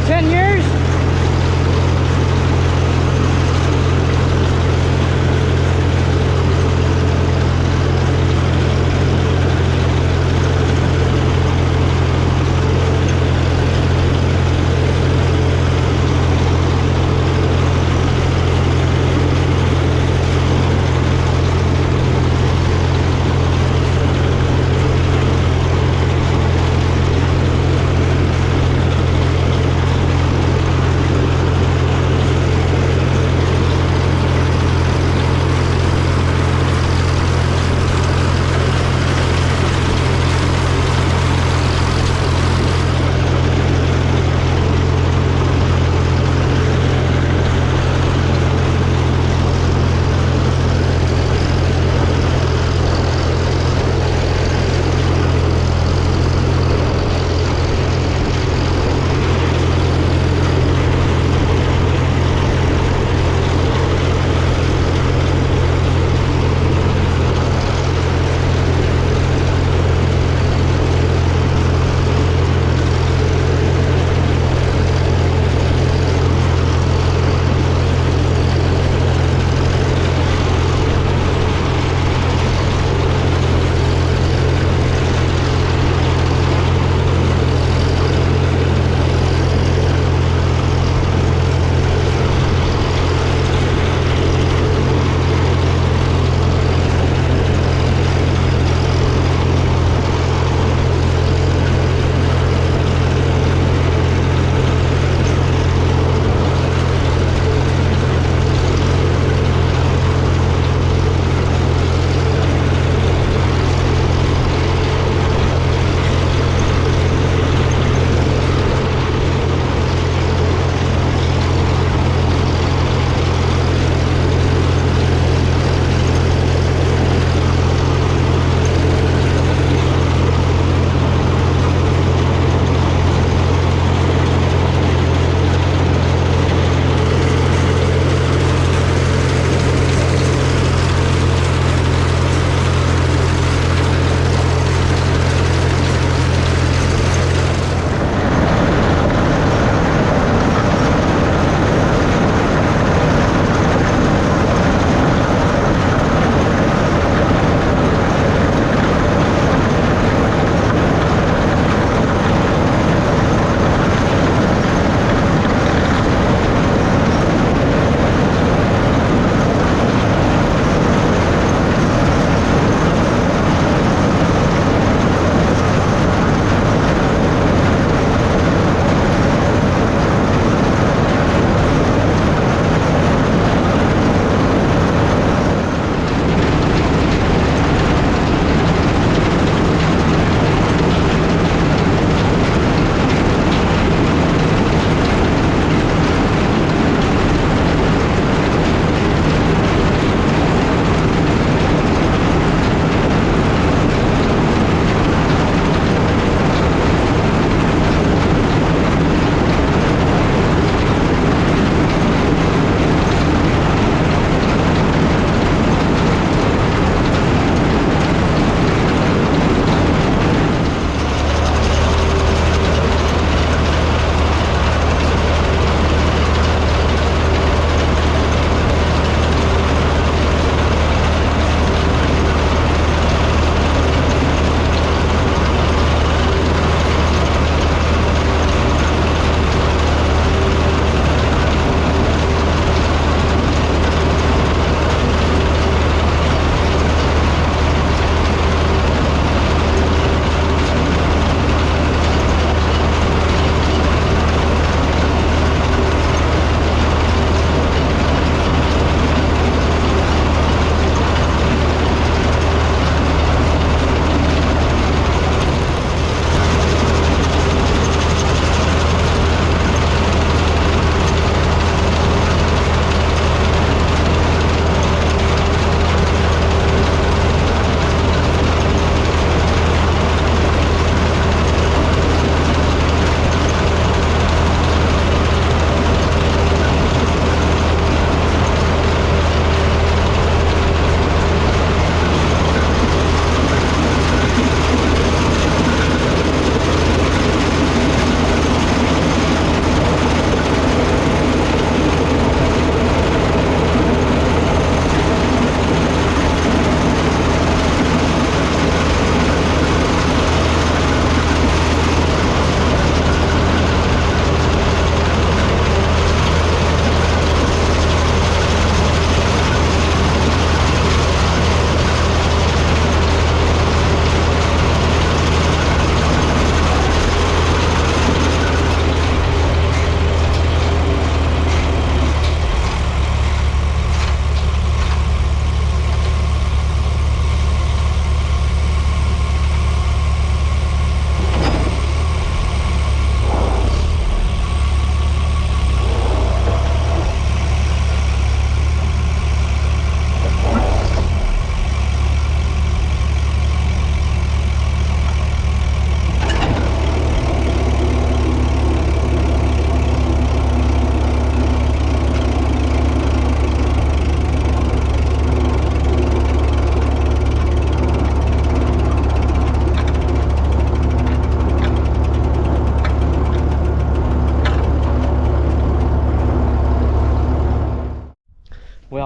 10 years?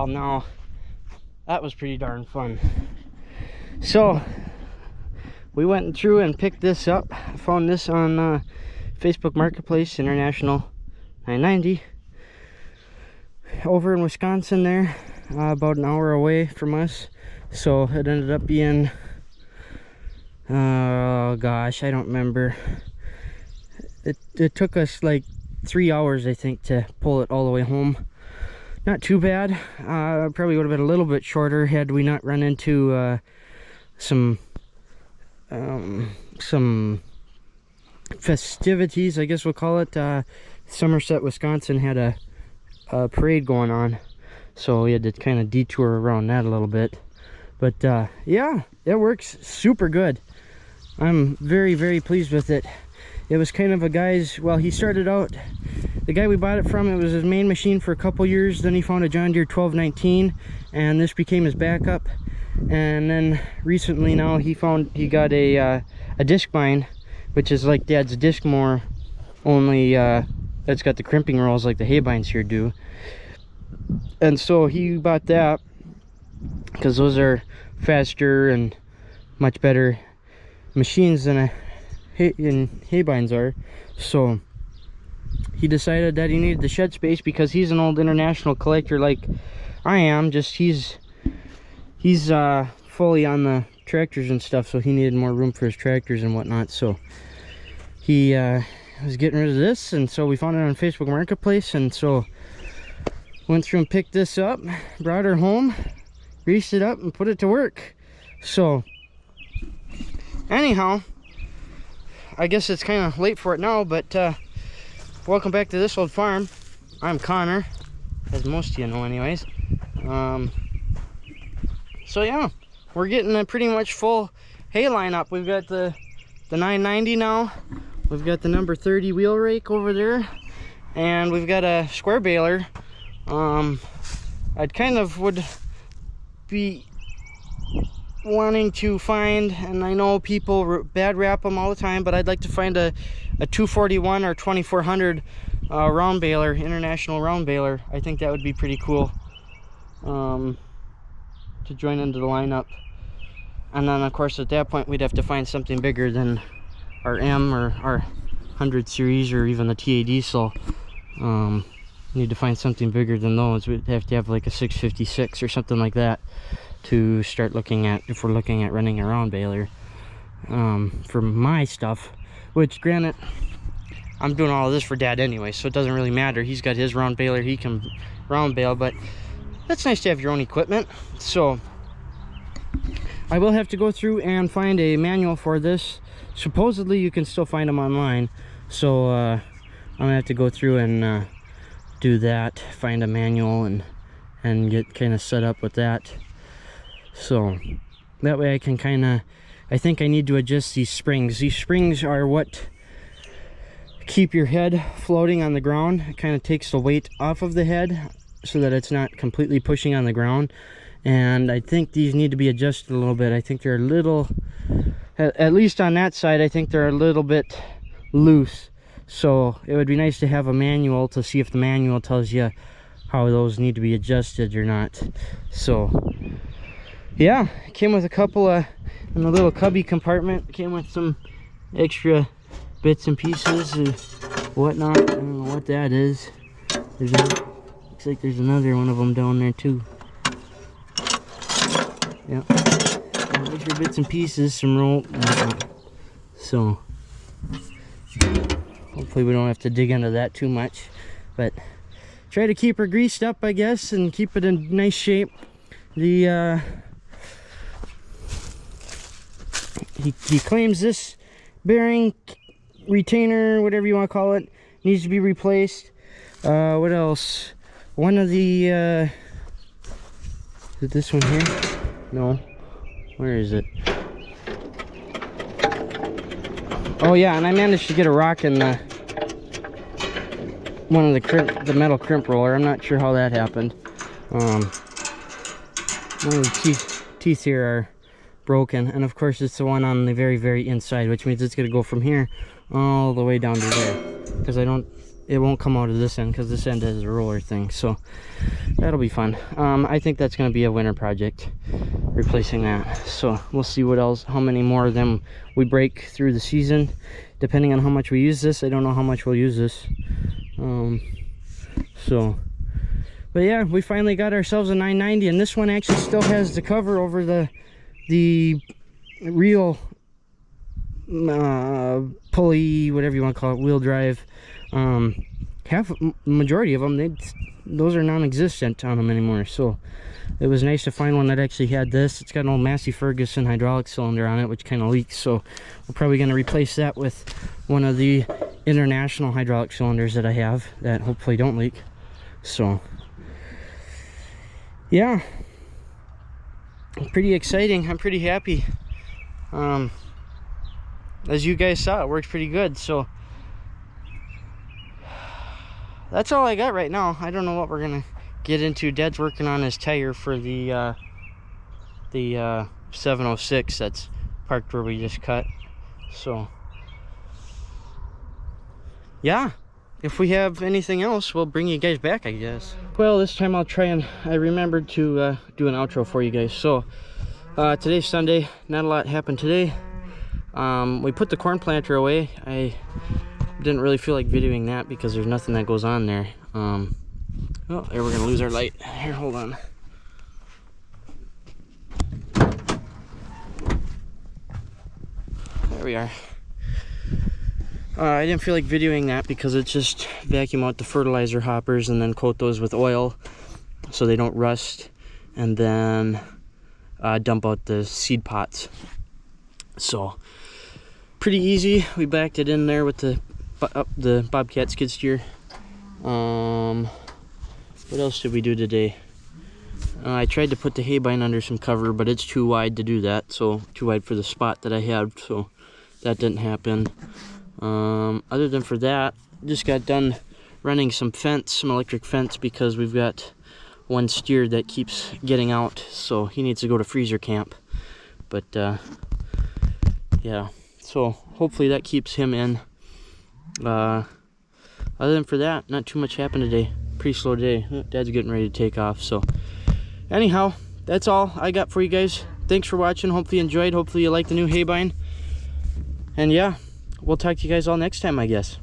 well, now that was pretty darn fun. So we went through and picked this up. I found this on Facebook Marketplace, International 990, over in Wisconsin there, about an hour away from us. So it ended up being, oh gosh, I don't remember. It took us like 3 hours, I think, to pull it all the way home. Not too bad. Probably would have been a little bit shorter had we not run into some festivities, I guess we'll call it. Somerset, Wisconsin had a parade going on, so we had to kind of detour around that a little bit. But yeah, it works super good. I'm very, very pleased with it. It was kind of a guy's, well, he started out, the guy we bought it from, it was his main machine for a couple years. Then he found a John Deere 1219, and this became his backup. And then recently now he got a disc mine, which is like Dad's disc mower, only it's got the crimping rolls like the haybines here do. And so he bought that because those are faster and much better machines than haybines are. So he decided that he needed the shed space because he's an old international collector like I am. Just he's fully on the tractors and stuff, so he needed more room for his tractors and whatnot. So he was getting rid of this, and so we found it on Facebook Marketplace, and so went through and picked this up, brought her home, greased it up, and put it to work. So anyhow, I guess it's kind of late for it now, but welcome back to This Old Farm. I'm Connor, as most of you know anyways. So yeah, we're getting a pretty much full hay lineup. We've got the 990 now, we've got the number 30 wheel rake over there, and we've got a square baler. I'd kind of would be wanting to find, and I know people bad rap them all the time, but I'd like to find a 241 or 2400 round baler, international round baler. I think that would be pretty cool to join into the lineup. And then of course at that point we'd have to find something bigger than our M or our 100 series or even the TA diesel. Need to find something bigger than those. We'd have to have like a 656 or something like that to start looking at, if we're looking at running a round baler for my stuff. Which granted, I'm doing all of this for Dad anyway, so it doesn't really matter. He's got his round baler, he can round bale, but it's nice to have your own equipment. So I will have to go through and find a manual for this. Supposedly you can still find them online, so I'm gonna have to go through and do that, find a manual and get kind of set up with that. So that way I can kind of, I think I need to adjust these springs. These springs are what keep your head floating on the ground. It kind of takes the weight off of the head so that it's not completely pushing on the ground. And I think these need to be adjusted a little bit. I think they're a little, at least on that side, I think they're a little bit loose. So it would be nice to have a manual to see if the manual tells you how those need to be adjusted or not. So yeah, it came with a couple of, in the little cubby compartment, it came with some extra bits and pieces and whatnot. I don't know what that is. Looks like there's another one of them down there too. Yeah, extra bits and pieces, some rope and whatnot. So hopefully we don't have to dig into that too much, but try to keep her greased up, I guess, and keep it in nice shape. The he claims this bearing, retainer, whatever you want to call it, needs to be replaced. What else? One of the is it this one here? No, where is it? Oh yeah, and I managed to get a rock in the one of the metal crimp roller. I'm not sure how that happened. One of the teeth here are broken, and of course it's the one on the very inside, which means it's going to go from here all the way down to there, because it won't come out of this end because this end has a roller thing, so that'll be fun. I think that's going to be a winter project, replacing that. So we'll see what else, how many more of them we break through the season, depending on how much we use this. I don't know how much we'll use this. But yeah, we finally got ourselves a 990, and this one actually still has the cover over the real pulley, whatever you want to call it, wheel drive. Majority of them, those are non-existent on them anymore, so it was nice to find one that actually had this. It's got an old Massey Ferguson hydraulic cylinder on it, which kind of leaks, so we're probably going to replace that with one of the international hydraulic cylinders that I have that hopefully don't leak. So yeah, pretty exciting. I'm pretty happy. As you guys saw, it works pretty good. So that's all I got right now. I don't know what we're gonna get into. Dad's working on his tire for the 706 that's parked where we just cut. So yeah, if we have anything else, we'll bring you guys back, I guess. Well, this time I'll try, and I remembered to do an outro for you guys. So today's Sunday, not a lot happened today. We put the corn planter away. I didn't really feel like videoing that because there's nothing that goes on there. Oh, there, we're gonna lose our light. Here, hold on. There we are. I didn't feel like videoing that because it's just vacuum out the fertilizer hoppers and then coat those with oil so they don't rust, and then dump out the seed pots. So pretty easy. We backed it in there with the Bobcat skid steer. What else did we do today? I tried to put the haybine under some cover, but it's too wide to do that, so too wide for the spot that I had, so that didn't happen. Other than for that, just got done running some electric fence, because we've got one steer that keeps getting out, so he needs to go to freezer camp. But yeah, so hopefully that keeps him in. Other than for that, not too much happened today. Pretty slow day. Dad's getting ready to take off. So anyhow, that's all I got for you guys. Thanks for watching. Hopefully you enjoyed. Hopefully you like the new haybine. And yeah, we'll talk to you guys all next time, I guess.